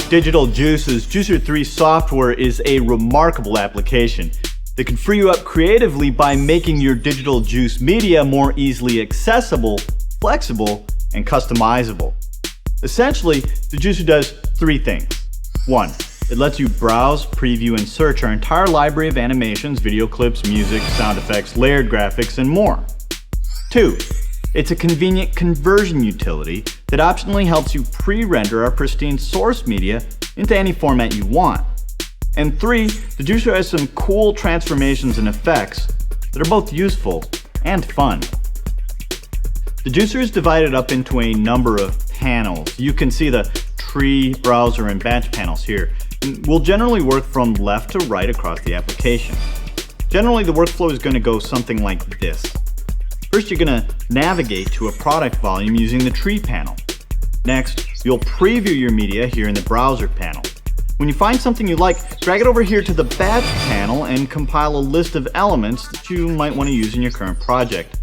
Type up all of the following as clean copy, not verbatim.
Digital Juice's Juicer 3 software is a remarkable application that can free you up creatively by making your digital juice media more easily accessible, flexible, and customizable. Essentially, the Juicer does three things. 1. It lets you browse, preview, and search our entire library of animations, video clips, music, sound effects, layered graphics, and more. 2. It's a convenient conversion utility that optionally helps you pre-render our pristine source media into any format you want. And 3, the Juicer has some cool transformations and effects that are both useful and fun. The Juicer is divided up into a number of panels. You can see the tree, browser, and batch panels here. And will generally work from left to right across the application. Generally, the workflow is going to go something like this. First, you're going to navigate to a product volume using the tree panel. Next, you'll preview your media here in the browser panel. When you find something you like, drag it over here to the batch panel and compile a list of elements that you might want to use in your current project.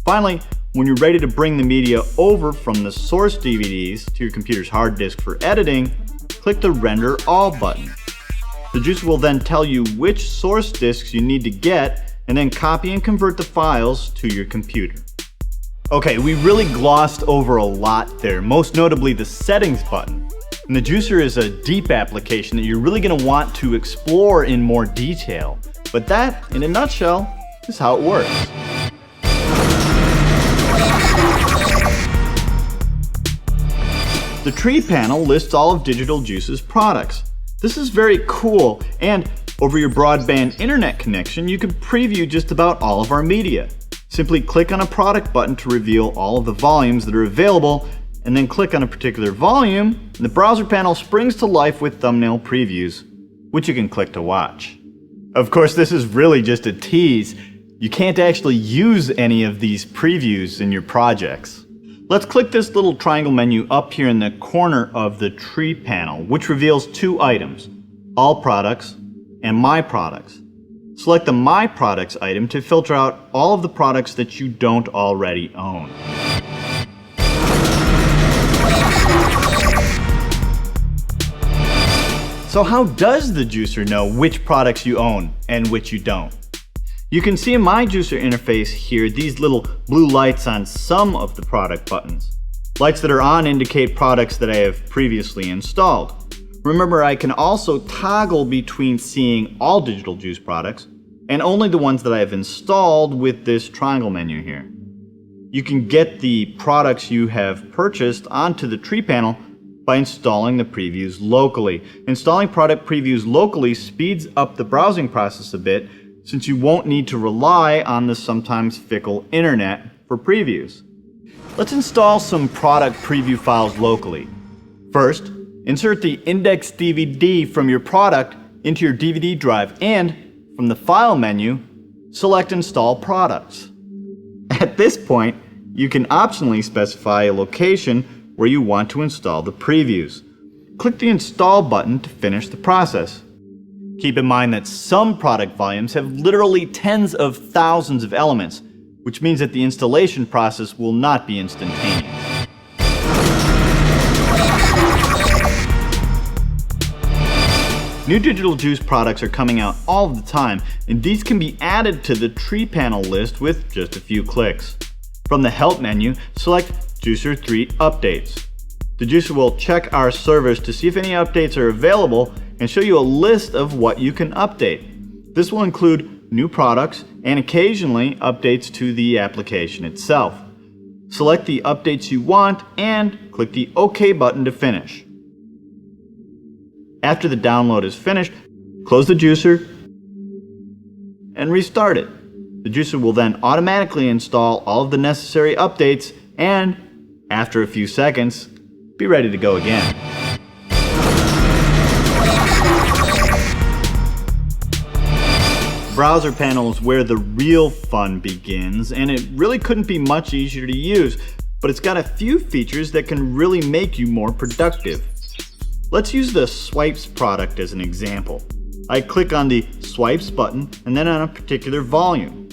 Finally, when you're ready to bring the media over from the source DVDs to your computer's hard disk for editing, click the Render All button. The Juicer will then tell you which source disks you need to get and then copy and convert the files to your computer. Okay, we really glossed over a lot there, most notably the Settings button. And the Juicer is a deep application that you're really going to want to explore in more detail. But that, in a nutshell, is how it works. The tree panel lists all of Digital Juice's products. This is very cool, and over your broadband internet connection, you can preview just about all of our media. Simply click on a product button to reveal all of the volumes that are available, and then click on a particular volume, and the browser panel springs to life with thumbnail previews, which you can click to watch. Of course, this is really just a tease. You can't actually use any of these previews in your projects. Let's click this little triangle menu up here in the corner of the tree panel, which reveals two items, All Products and My Products. Select the My Products item to filter out all of the products that you don't already own. So how does the Juicer know which products you own and which you don't? You can see in my Juicer interface here these little blue lights on some of the product buttons. Lights that are on indicate products that I have previously installed. Remember, I can also toggle between seeing all Digital Juice products and only the ones that I have installed with this triangle menu here. You can get the products you have purchased onto the tree panel by installing the previews locally. Installing product previews locally speeds up the browsing process a bit, since you won't need to rely on the sometimes fickle internet for previews. Let's install some product preview files locally. First, insert the index DVD from your product into your DVD drive and, from the File menu, select Install Products. At this point, you can optionally specify a location where you want to install the previews. Click the Install button to finish the process. Keep in mind that some product volumes have literally tens of thousands of elements, which means that the installation process will not be instantaneous. New Digital Juice products are coming out all the time, and these can be added to the tree panel list with just a few clicks. From the Help menu, select Juicer 3 Updates. The Juicer will check our servers to see if any updates are available and show you a list of what you can update. This will include new products and occasionally updates to the application itself. Select the updates you want and click the OK button to finish. After the download is finished, close the Juicer and restart it. The Juicer will then automatically install all of the necessary updates and, after a few seconds, be ready to go again. Browser panel is where the real fun begins, and it really couldn't be much easier to use, but it's got a few features that can really make you more productive. Let's use the Swipes product as an example. I click on the Swipes button and then on a particular volume.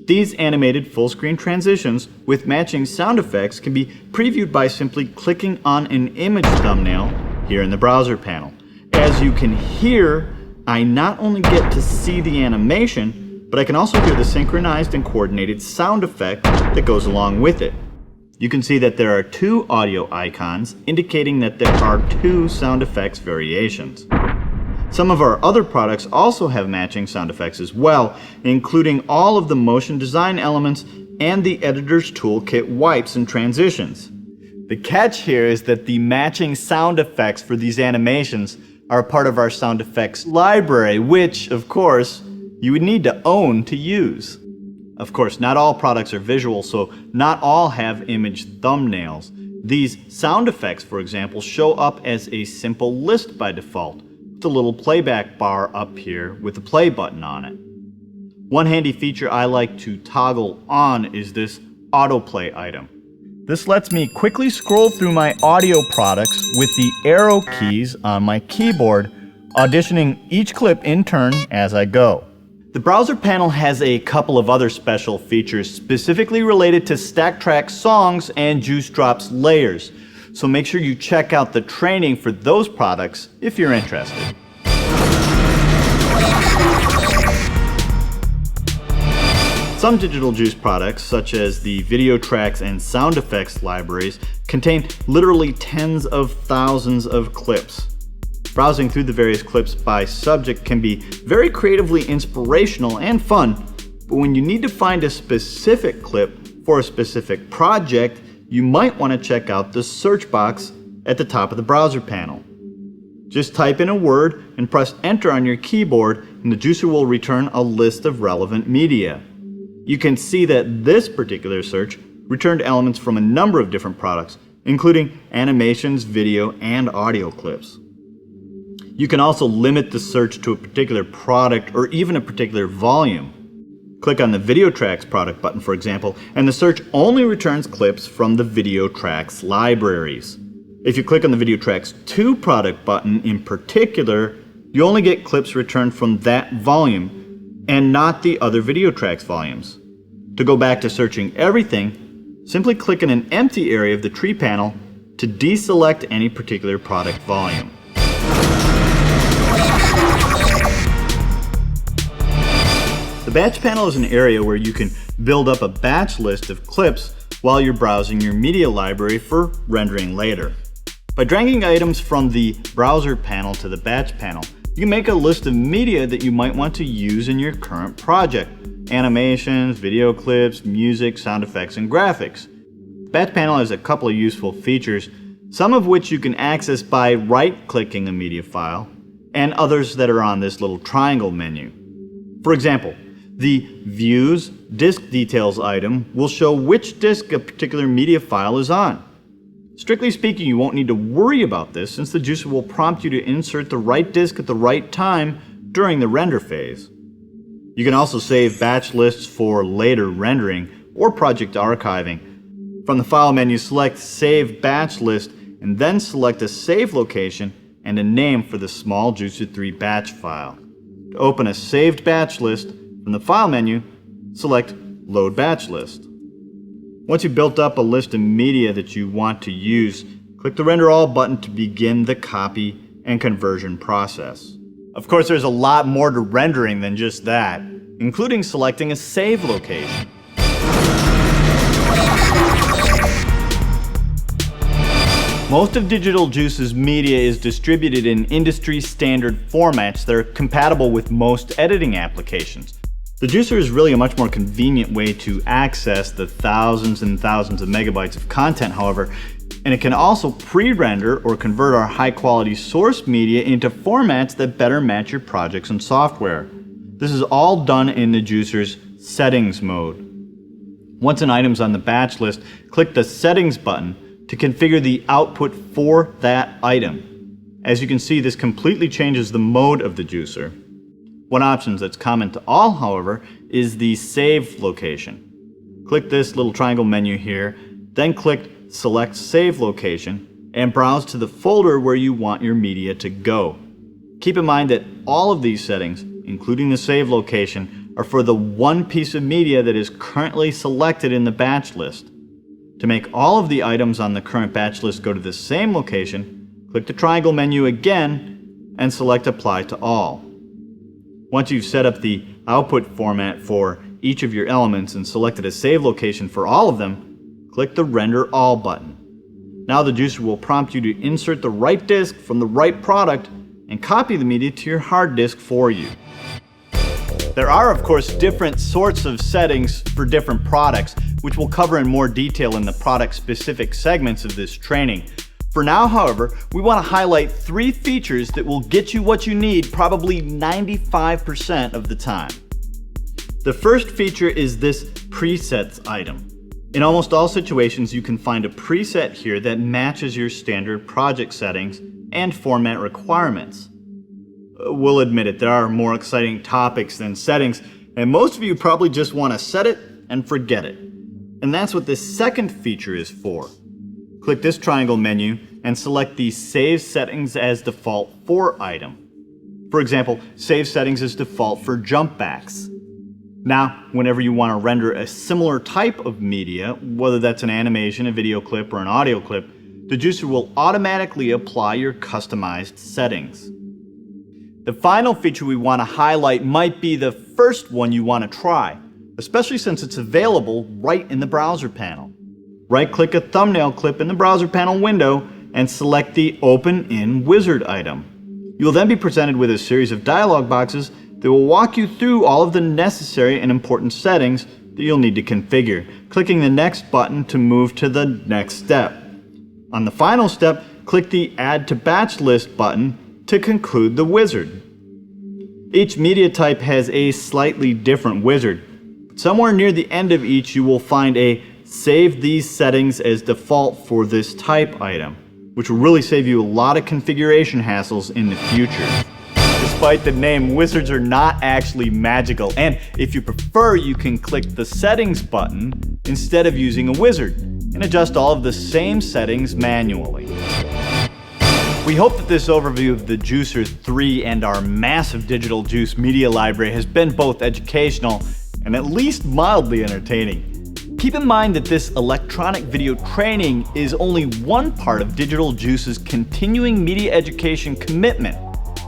These animated full-screen transitions with matching sound effects can be previewed by simply clicking on an image thumbnail here in the browser panel. As you can hear, I not only get to see the animation, but I can also hear the synchronized and coordinated sound effect that goes along with it. You can see that there are two audio icons indicating that there are two sound effects variations. Some of our other products also have matching sound effects as well, including all of the motion design elements and the editor's toolkit wipes and transitions. The catch here is that the matching sound effects for these animations are part of our sound effects library, which, of course, you would need to own to use. Of course, not all products are visual, so not all have image thumbnails. These sound effects, for example, show up as a simple list by default, with a little playback bar up here with a play button on it. One handy feature I like to toggle on is this autoplay item. This lets me quickly scroll through my audio products with the arrow keys on my keyboard, auditioning each clip in turn as I go. The browser panel has a couple of other special features specifically related to StackTrack songs and Juice Drops layers, so make sure you check out the training for those products if you're interested. Some Digital Juice products, such as the video tracks and sound effects libraries, contain literally tens of thousands of clips. Browsing through the various clips by subject can be very creatively inspirational and fun, but when you need to find a specific clip for a specific project, you might want to check out the search box at the top of the browser panel. Just type in a word and press enter on your keyboard, and the Juicer will return a list of relevant media. You can see that this particular search returned elements from a number of different products, including animations, video, and audio clips. You can also limit the search to a particular product or even a particular volume. Click on the Video Tracks product button, for example, and the search only returns clips from the Video Tracks libraries. If you click on the Video Tracks 2 product button in particular, you only get clips returned from that volume and not the other Video Tracks volumes. To go back to searching everything, simply click in an empty area of the tree panel to deselect any particular product volume. The batch panel is an area where you can build up a batch list of clips while you're browsing your media library for rendering later. By dragging items from the browser panel to the batch panel, you can make a list of media that you might want to use in your current project. Animations, video clips, music, sound effects, and graphics. The batch panel has a couple of useful features, some of which you can access by right-clicking a media file, and others that are on this little triangle menu. For example, the Views Disk Details item will show which disk a particular media file is on. Strictly speaking, you won't need to worry about this since the Juicer will prompt you to insert the right disk at the right time during the render phase. You can also save batch lists for later rendering or project archiving. From the File menu, select Save Batch List and then select a save location and a name for the small Juicer 3 batch file. To open a saved batch list, from the File menu, select Load Batch List. Once you've built up a list of media that you want to use, click the Render All button to begin the copy and conversion process. Of course, there's a lot more to rendering than just that, including selecting a save location. Most of Digital Juice's media is distributed in industry-standard formats that are compatible with most editing applications. The Juicer is really a much more convenient way to access the thousands and thousands of megabytes of content, however, and it can also pre-render or convert our high-quality source media into formats that better match your projects and software. This is all done in the Juicer's Settings mode. Once an item's on the batch list, click the Settings button to configure the output for that item. As you can see, this completely changes the mode of the Juicer. One option that's common to all, however, is the Save location. Click this little triangle menu here, then click Select Save Location, and browse to the folder where you want your media to go. Keep in mind that all of these settings, including the save location, are for the one piece of media that is currently selected in the batch list. To make all of the items on the current batch list go to the same location, Click the triangle menu again and select Apply to All. Once you've set up the output format for each of your elements and selected a save location for all of them, click the Render All button. Now the juicer will prompt you to insert the right disk from the right product and copy the media to your hard disk for you. There are, of course, different sorts of settings for different products, which we'll cover in more detail in the product-specific segments of this training. For now, however, we want to highlight 3 features that will get you what you need probably 95% of the time. The first feature is this Presets item. In almost all situations, you can find a preset here that matches your standard project settings and format requirements. We'll admit it, there are more exciting topics than settings, and most of you probably just want to set it and forget it. And that's what this second feature is for. Click this triangle menu and select the Save Settings as Default For item. For example, save settings as default for jump backs. Now, whenever you want to render a similar type of media, whether that's an animation, a video clip, or an audio clip, the juicer will automatically apply your customized settings. The final feature we want to highlight might be the first one you want to try, especially since it's available right in the browser panel. Right-click a thumbnail clip in the browser panel window and select the Open in Wizard item. You will then be presented with a series of dialog boxes that will walk you through all of the necessary and important settings that you'll need to configure, clicking the Next button to move to the next step. On the final step, click the Add to Batch List button to conclude the wizard. Each media type has a slightly different wizard, but somewhere near the end of each you will find a Save these settings as default for this type item, which will really save you a lot of configuration hassles in the future. Despite the name, wizards are not actually magical, and if you prefer, you can click the Settings button instead of using a wizard and adjust all of the same settings manually. We hope that this overview of the Juicer 3 and our massive digital juice media library has been both educational and at least mildly entertaining. Keep in mind that this electronic video training is only one part of Digital Juice's continuing media education commitment,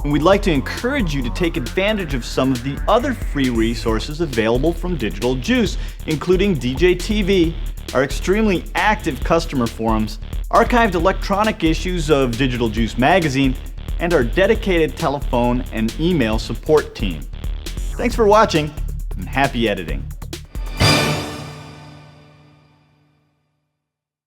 and we'd like to encourage you to take advantage of some of the other free resources available from Digital Juice, including DJ TV, our extremely active customer forums, archived electronic issues of Digital Juice magazine, and our dedicated telephone and email support team. Thanks for watching, and happy editing.